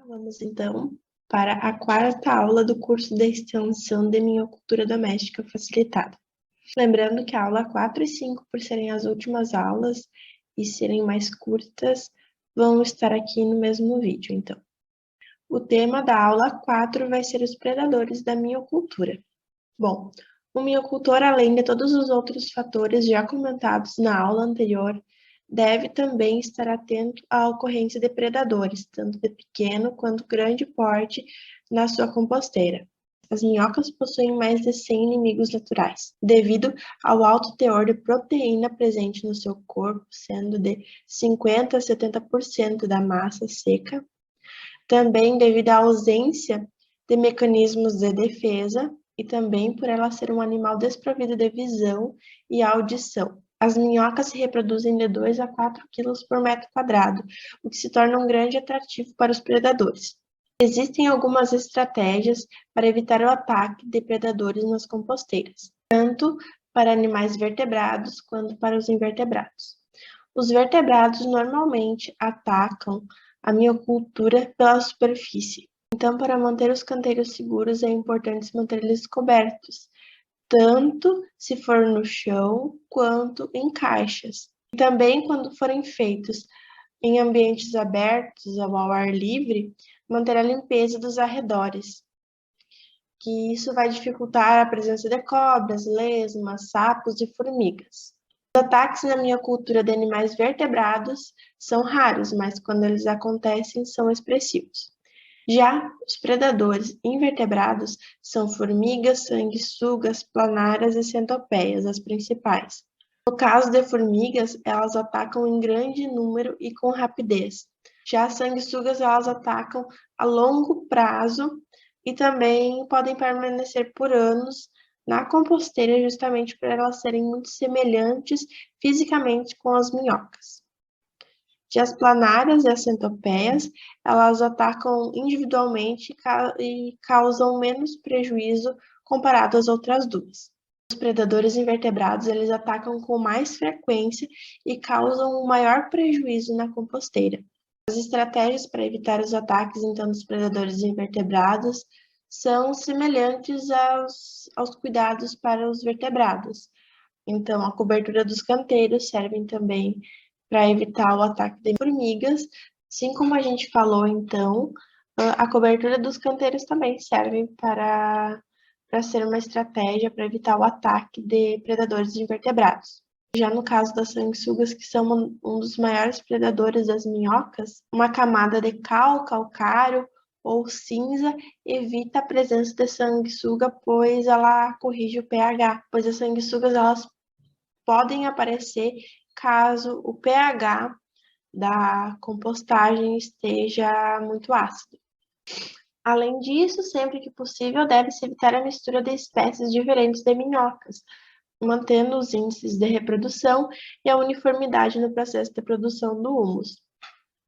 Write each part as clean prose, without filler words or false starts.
Vamos então para a quarta aula do curso de extensão de Minhocultura Doméstica Facilitada. Lembrando que a aula 4 e 5, por serem as últimas aulas e serem mais curtas, vão estar aqui no mesmo vídeo, então. O tema da aula 4 vai ser os predadores da minhocultura. Bom, o minhocultor, além de todos os outros fatores já comentados na aula anterior, deve também estar atento à ocorrência de predadores, tanto de pequeno quanto grande porte, na sua composteira. As minhocas possuem mais de 100 inimigos naturais, devido ao alto teor de proteína presente no seu corpo, sendo de 50% a 70% da massa seca. Também devido à ausência de mecanismos de defesa e também por ela ser um animal desprovido de visão e audição. As minhocas se reproduzem de 2 a 4 quilos por metro quadrado, o que se torna um grande atrativo para os predadores. Existem algumas estratégias para evitar o ataque de predadores nas composteiras, tanto para animais vertebrados quanto para os invertebrados. Os vertebrados normalmente atacam a minhocultura pela superfície. Então, para manter os canteiros seguros, é importante manter eles cobertos, tanto se for no chão quanto em caixas. E também, quando forem feitos em ambientes abertos ao ar livre, manter a limpeza dos arredores, que isso vai dificultar a presença de cobras, lesmas, sapos e formigas. Os ataques na minhocultura de animais vertebrados são raros, mas quando eles acontecem, são expressivos. Já os predadores invertebrados são formigas, sanguessugas, planárias e centopeias, as principais. No caso de formigas, elas atacam em grande número e com rapidez. Já as sanguessugas, elas atacam a longo prazo e também podem permanecer por anos na composteira, justamente por elas serem muito semelhantes fisicamente com as minhocas. Já as planárias e as centopeias, elas atacam individualmente e causam menos prejuízo comparado às outras duas. Os predadores invertebrados, eles atacam com mais frequência e causam um maior prejuízo na composteira. As estratégias para evitar os ataques, então, dos predadores invertebrados são semelhantes aos cuidados para os vertebrados. Então, a cobertura dos canteiros serve também para evitar o ataque de formigas, assim como a gente falou, então, a cobertura dos canteiros também serve para ser uma estratégia para evitar o ataque de predadores invertebrados. Já no caso das sanguessugas, que são um dos maiores predadores das minhocas, uma camada de cal, calcário ou cinza evita a presença de sanguessuga, pois ela corrige o pH, pois as sanguessugas elas podem aparecer caso o pH da compostagem esteja muito ácido. Além disso, sempre que possível, deve-se evitar a mistura de espécies diferentes de minhocas, mantendo os índices de reprodução e a uniformidade no processo de produção do humus.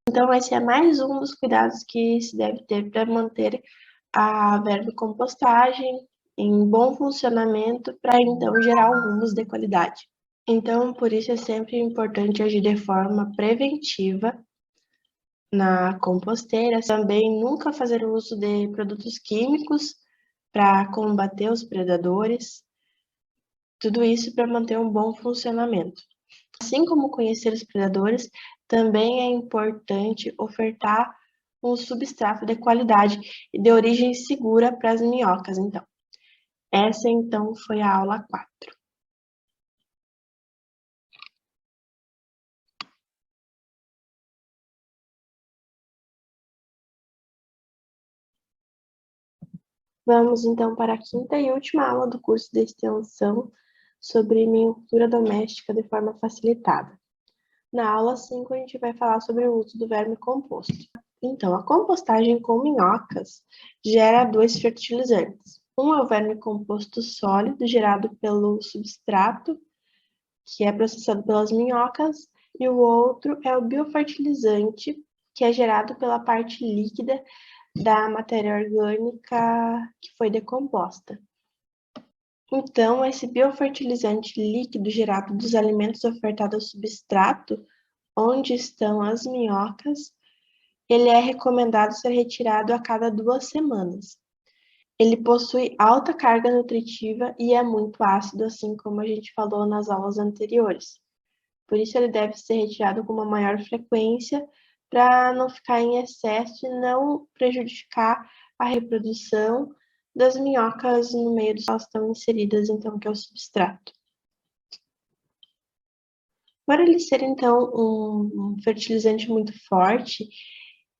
Então, esse é mais um dos cuidados que se deve ter para manter a vermicompostagem em bom funcionamento, para então gerar um humus de qualidade. Então, por isso é sempre importante agir de forma preventiva na composteira, também nunca fazer uso de produtos químicos para combater os predadores, tudo isso para manter um bom funcionamento. Assim como conhecer os predadores, também é importante ofertar um substrato de qualidade e de origem segura para as minhocas, então. Essa, então, foi a aula 4. Vamos, então, para a quinta e última aula do curso de extensão sobre minhocultura doméstica de forma facilitada. Na aula 5, a gente vai falar sobre o uso do verme composto. Então, a compostagem com minhocas gera dois fertilizantes. Um é o verme composto sólido, gerado pelo substrato, que é processado pelas minhocas, e o outro é o biofertilizante, que é gerado pela parte líquida da matéria orgânica que foi decomposta. Então, esse biofertilizante líquido gerado dos alimentos ofertados ao substrato, onde estão as minhocas, ele é recomendado ser retirado a cada 2 semanas. Ele possui alta carga nutritiva e é muito ácido, assim como a gente falou nas aulas anteriores. Por isso, ele deve ser retirado com uma maior frequência para não ficar em excesso e não prejudicar a reprodução das minhocas no meio dos quais estão inseridas, então, que é o substrato. Para ele ser, então, um fertilizante muito forte,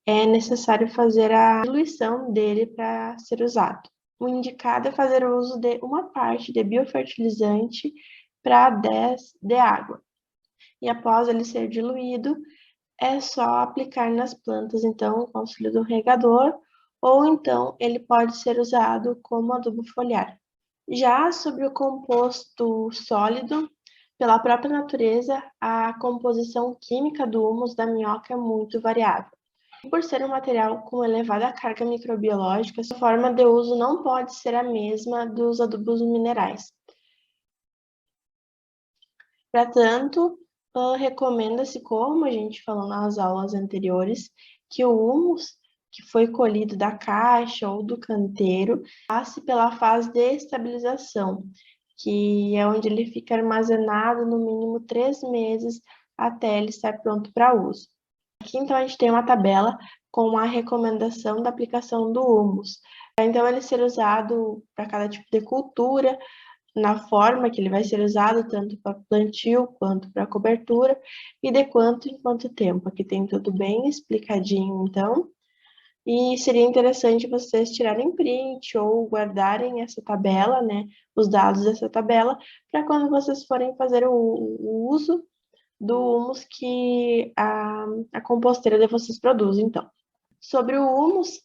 é necessário fazer a diluição dele para ser usado. O indicado é fazer o uso de uma parte de biofertilizante para 10 de água. E após ele ser diluído, é só aplicar nas plantas, então, com auxílio do regador, ou então ele pode ser usado como adubo foliar. Já sobre o composto sólido, pela própria natureza, a composição química do humus da minhoca é muito variável. Por ser um material com elevada carga microbiológica, sua forma de uso não pode ser a mesma dos adubos minerais. Portanto, recomenda-se, como a gente falou nas aulas anteriores, que o humus que foi colhido da caixa ou do canteiro passe pela fase de estabilização, que é onde ele fica armazenado no mínimo 3 meses até ele estar pronto para uso. Aqui, então, a gente tem uma tabela com a recomendação da aplicação do humus. Então, ele ser usado para cada tipo de cultura, na forma que ele vai ser usado, tanto para plantio quanto para cobertura, e de quanto em quanto tempo. Aqui tem tudo bem explicadinho, então. E seria interessante vocês tirarem print ou guardarem essa tabela, né, os dados dessa tabela, para quando vocês forem fazer o uso do humus que a composteira de vocês produz, então. Sobre o humus,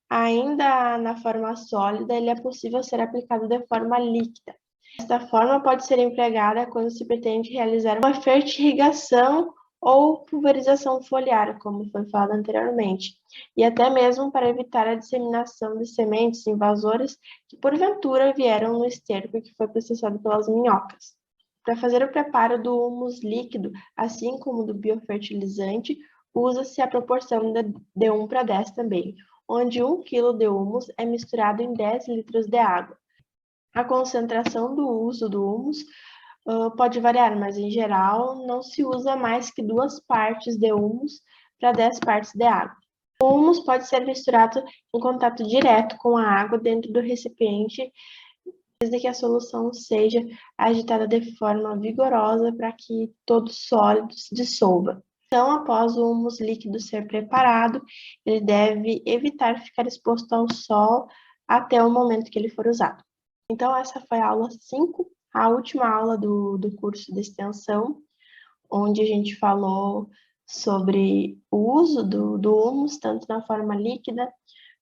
ainda na forma sólida, ele é possível ser aplicado de forma líquida. Esta forma pode ser empregada quando se pretende realizar uma fertirrigação ou pulverização foliar, como foi falado anteriormente, e até mesmo para evitar a disseminação de sementes invasoras que porventura vieram no esterco que foi processado pelas minhocas. Para fazer o preparo do humus líquido, assim como do biofertilizante, usa-se a proporção de 1 para 10 também, onde 1 kg de humus é misturado em 10 litros de água. A concentração do uso do humus pode variar, mas em geral não se usa mais que 2 partes de humus para 10 partes de água. O humus pode ser misturado em contato direto com a água dentro do recipiente, desde que a solução seja agitada de forma vigorosa para que todo sólido se dissolva. Então, após o humus líquido ser preparado, ele deve evitar ficar exposto ao sol até o momento que ele for usado. Então, essa foi a aula 5, a última aula do curso de extensão, onde a gente falou sobre o uso do humus, tanto na forma líquida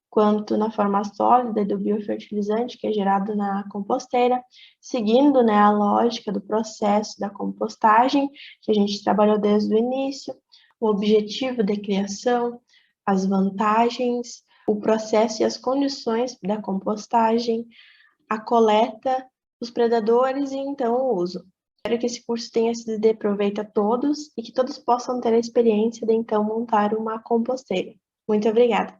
quanto na forma sólida do biofertilizante que é gerado na composteira, seguindo, né, a lógica do processo da compostagem, que a gente trabalhou desde o início, o objetivo de criação, as vantagens, o processo e as condições da compostagem, a coleta, os predadores e então o uso. Espero que esse curso tenha sido de proveito a todos e que todos possam ter a experiência de então montar uma composteira. Muito obrigada!